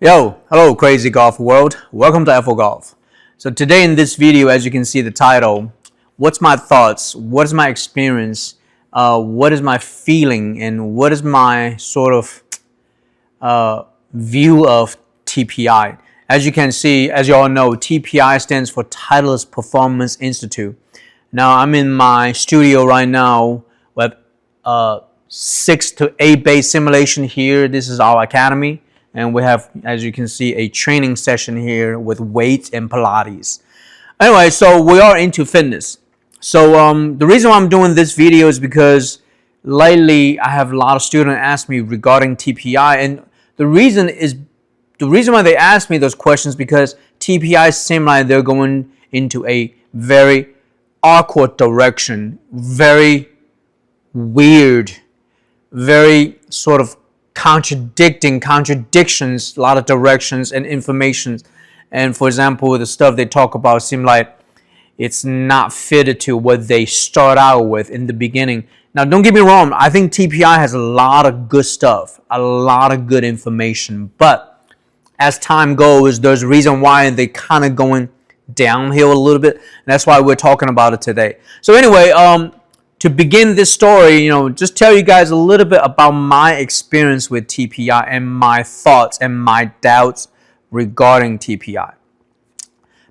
Hello crazy golf world. Welcome to FO Golf. So today in this video, as you can see the title, what's my thoughts, what is my experience, what is my feeling, and what is my sort of view of TPI. As you can see, as you all know, TPI stands for Titleist Performance Institute. Now I'm in my studio right now with 6 to 8 base simulation here. This is our academy. And we have, as you can see, a training session here with weights and Pilates. Anyway, so we are into fitness. So the reason why I'm doing this video is because lately I have a lot of students ask me regarding TPI, and the reason why they ask me those questions because TPI seem like they're going into a very awkward direction, very weird, very sort of contradictions, a lot of directions and informations. And for example, the stuff they talk about seem like it's not fitted to what they start out with in the beginning. Now, don't get me wrong. I think TPI has a lot of good stuff, a lot of good information. But as time goes, there's a reason why they kind of going downhill a little bit. And that's why we're talking about it today. So anyway, to begin this story, just tell you guys a little bit about my experience with TPI and my thoughts and my doubts regarding TPI.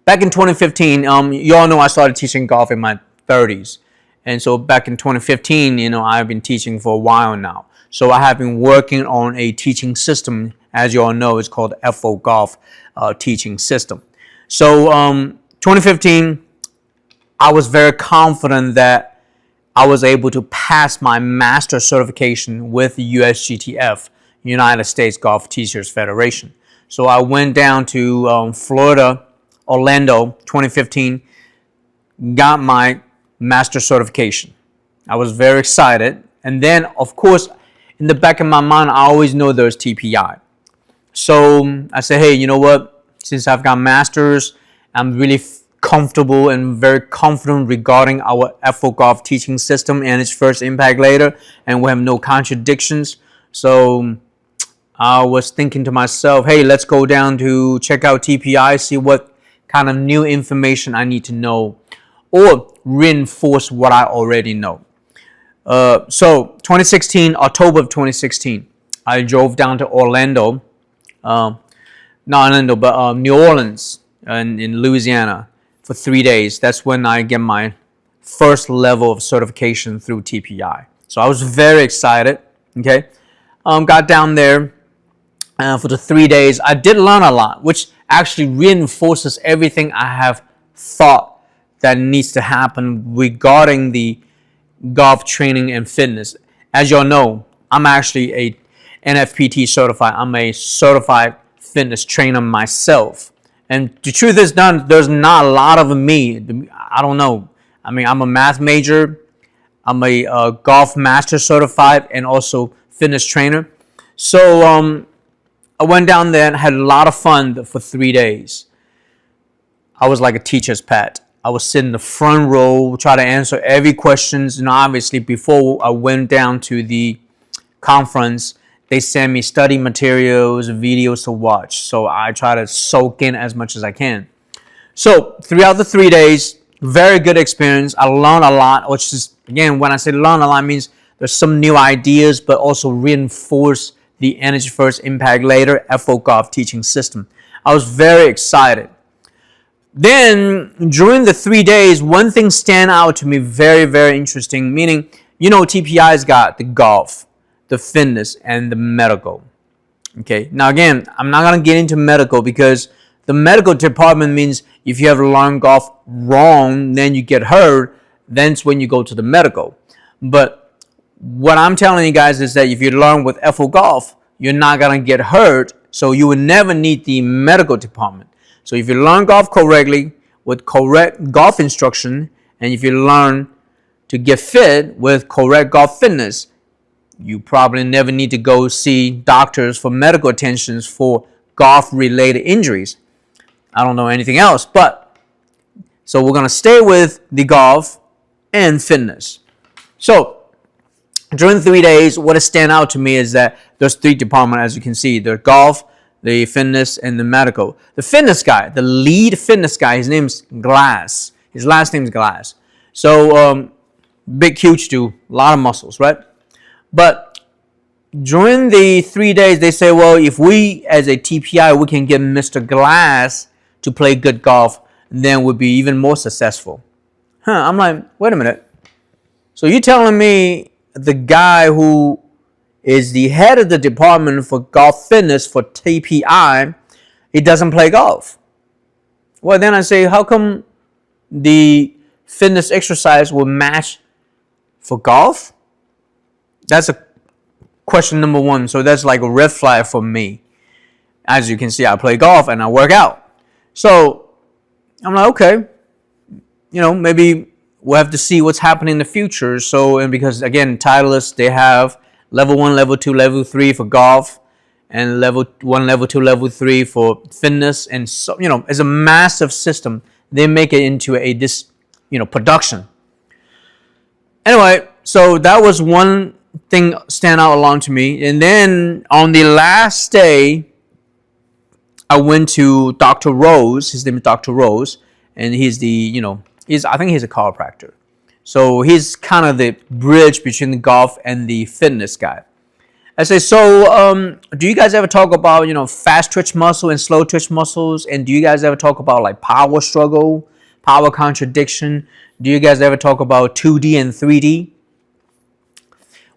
Back in 2015, you all know I started teaching golf in my 30s. And so back in 2015, I've been teaching for a while now. So I have been working on a teaching system, as you all know, it's called FO Golf teaching system. So 2015, I was very confident that I was able to pass my master certification with the USGTF, United States Golf Teachers Federation. So I went down to Florida, Orlando, 2015, got my master certification. I was very excited. And then, of course, in the back of my mind, I always know there's TPI. So I said, hey, you know what? Since I've got masters, I'm really comfortable and very confident regarding our FO Golf teaching system and its first impact later, and we have no contradictions. So I was thinking to myself, hey, let's go down to check out TPI, see what kind of new information I need to know or reinforce what I already know. So 2016, October of 2016, I drove down to Orlando, not Orlando, but New Orleans in Louisiana, for 3 days. That's when I get my first level of certification through TPI. So I was very excited. Okay, got down there for the 3 days. I did learn a lot, which actually reinforces everything I have thought that needs to happen regarding the golf training and fitness. As y'all know, I'm actually a NFPT certified. I'm a certified fitness trainer myself. And the truth is, there's not a lot of me. I don't know. I mean, I'm a math major. I'm a golf master certified and also fitness trainer. So I went down there and had a lot of fun for 3 days. I was like a teacher's pet. I was sitting in the front row, try to answer every question. Obviously, before I went down to the conference, they send me study materials, videos to watch. So I try to soak in as much as I can. So throughout the 3 days, very good experience. I learned a lot, which is, again, when I say learn a lot, means there's some new ideas, but also reinforce the Energy First, Impact Later FO Golf teaching system. I was very excited. Then during the 3 days, one thing stand out to me very, very interesting, meaning, TPI's got the golf, the fitness, and the medical. Okay, now again, I'm not going to get into medical because the medical department means if you have learned golf wrong, then you get hurt, that's when you go to the medical. But what I'm telling you guys is that if you learn with FO Golf, you're not going to get hurt, so you will never need the medical department. So if you learn golf correctly with correct golf instruction, and if you learn to get fit with correct golf fitness, you probably never need to go see doctors for medical attentions for golf-related injuries. I don't know anything else, but so we're going to stay with the golf and fitness. So during 3 days, what has stand out to me is that there's 3 departments, as you can see. There's golf, the fitness and the medical. The fitness guy, the lead fitness guy, his name's Glass. His last name's Glass. So big, huge dude, a lot of muscles, right? But during the 3 days, they say, well, if we as a TPI, we can get Mr. Glass to play good golf, then we'll be even more successful. I'm like, wait a minute. So you're telling me the guy who is the head of the department for golf fitness for TPI, he doesn't play golf? Well, then I say, how come the fitness exercise will match for golf? That's a question number one. So that's like a red flag for me. As you can see, I play golf and I work out. So I'm like, okay, maybe we'll have to see what's happening in the future. So, and because again, Titleist, they have level 1, level 2, level 3 for golf, and level 1, level 2, level 3 for fitness. And so, it's a massive system. They make it into production. Anyway, so that was one thing stand out along to me. And then on the last day, I went to Dr. Rose. His name is Dr. Rose, and he's I think he's a chiropractor. So he's kind of the bridge between the golf and the fitness guy. I say, so do you guys ever talk about, fast twitch muscle and slow twitch muscles? And do you guys ever talk about like power struggle, power contradiction? Do you guys ever talk about 2D and 3D?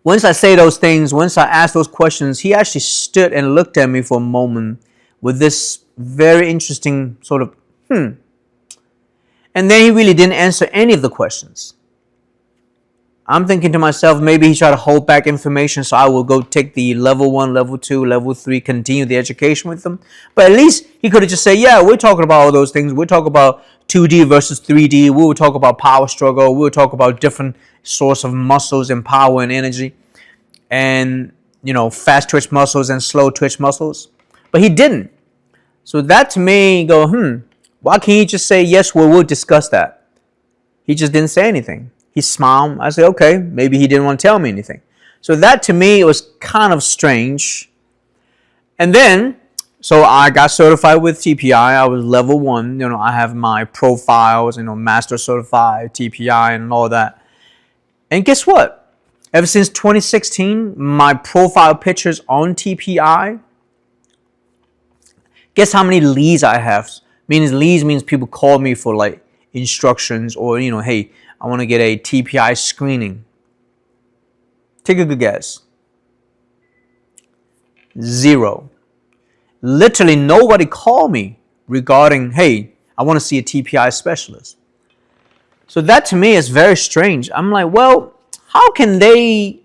Once I say those things, once I ask those questions, he actually stood and looked at me for a moment with this very interesting sort of, And then he really didn't answer any of the questions. I'm thinking to myself, maybe he tried to hold back information so I will go take the level 1, level 2, level 3, continue the education with them. But at least he could have just said, yeah, we're talking about all those things. We're talking about 2D versus 3D. We will talk about power struggle. We'll talk about different source of muscles and power and energy. And, fast twitch muscles and slow twitch muscles. But he didn't. So that to me, why can't he just say, yes, we'll discuss that? He just didn't say anything. He smiled. I said, okay, maybe he didn't want to tell me anything. So that to me was kind of strange. And then, so I got certified with TPI. I was level 1. I have my profiles, master certified, TPI and all that. And guess what? Ever since 2016, my profile pictures on TPI, guess how many leads I have? Leads means people call me for like instructions or, hey, I want to get a TPI screening. Take a good guess. 0. Literally nobody called me regarding, hey, I want to see a TPI specialist. So that to me is very strange. I'm like, well, how can they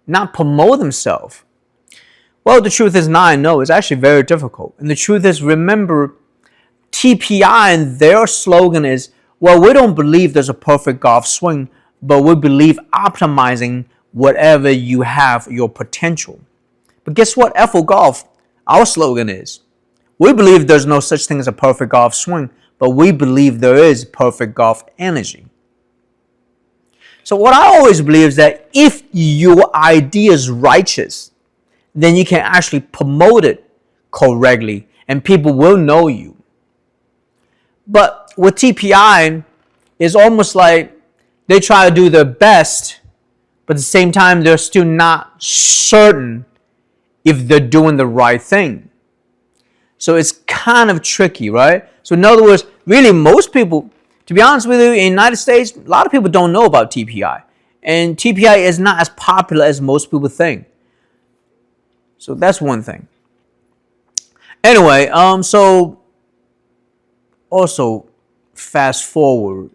not promote themselves? Well, the truth is now I know it's actually very difficult. And the truth is, remember, TPI and their slogan is, well, we don't believe there's a perfect golf swing, but we believe optimizing whatever you have, your potential. But guess what? FO Golf, our slogan is, we believe there's no such thing as a perfect golf swing, but we believe there is perfect golf energy. So what I always believe is that if your idea is righteous, then you can actually promote it correctly and people will know you. But with TPI, it's almost like they try to do their best, but at the same time, they're still not certain if they're doing the right thing. So it's kind of tricky, right? So in other words, really most people, to be honest with you, in the United States, a lot of people don't know about TPI. And TPI is not as popular as most people think. So that's one thing. Anyway, so also fast forward.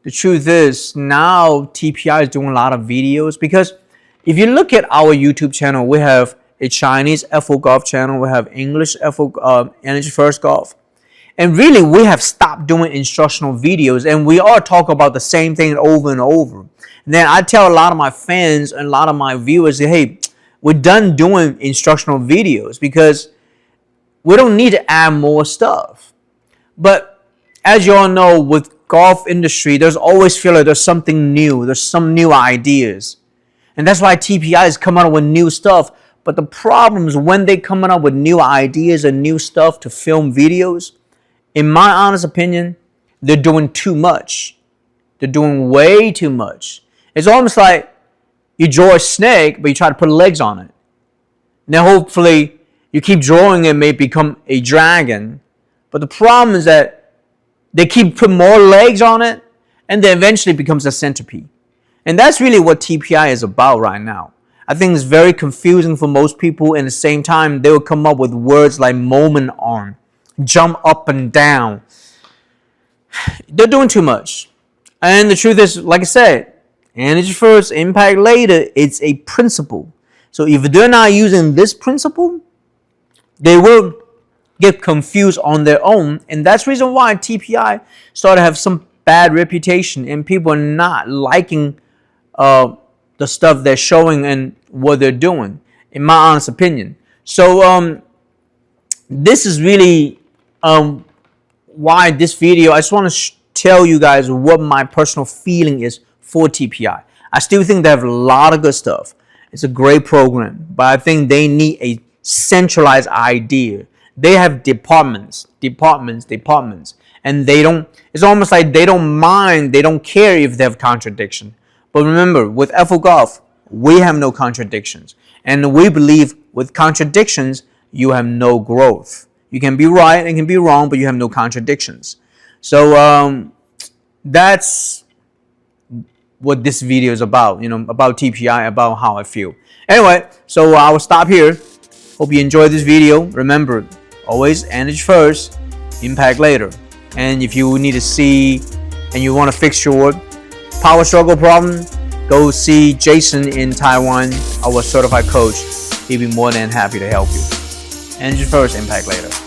The truth is now TPI is doing a lot of videos because if you look at our YouTube channel, we have a Chinese FO Golf channel. We have English FO Energy First Golf. And really, we have stopped doing instructional videos and we are talking about the same thing over and over. And then I tell a lot of my fans and a lot of my viewers, hey, we're done doing instructional videos because we don't need to add more stuff. But as you all know, with golf industry, there's always feel like there's something new. There's some new ideas. And that's why TPI has come out with new stuff. But the problem is when they coming up with new ideas and new stuff to film videos, in my honest opinion, they're doing too much. They're doing way too much. It's almost like you draw a snake, but you try to put legs on it. Now, hopefully, you keep drawing it, may become a dragon. But the problem is that they keep putting more legs on it, and then eventually it becomes a centipede. And that's really what TPI is about right now. I think it's very confusing for most people. And at the same time, they will come up with words like moment arm, jump up and down. They're doing too much. And the truth is, like I said, energy first, impact later. It's a principle. So if they're not using this principle, they will get confused on their own. And that's the reason why TPI started to have some bad reputation and people are not liking the stuff they're showing and what they're doing, in my honest opinion. So this is really why this video, I just want to tell you guys what my personal feeling is for TPI. I still think they have a lot of good stuff. It's a great program, but I think they need a centralized idea. They have departments, and they don't, it's almost like they don't mind, they don't care if they have contradiction. But remember, with Ethel Golf, we have no contradictions. And we believe with contradictions, you have no growth. You can be right and can be wrong, but you have no contradictions. So that's what this video is about, about TPI, about how I feel. Anyway, so I will stop here. Hope you enjoyed this video. Remember, always energy first, impact later. And if you need to see and you want to fix your power struggle problem, go see Jason in Taiwan, our certified coach. He'll be more than happy to help you. Energy first, impact later.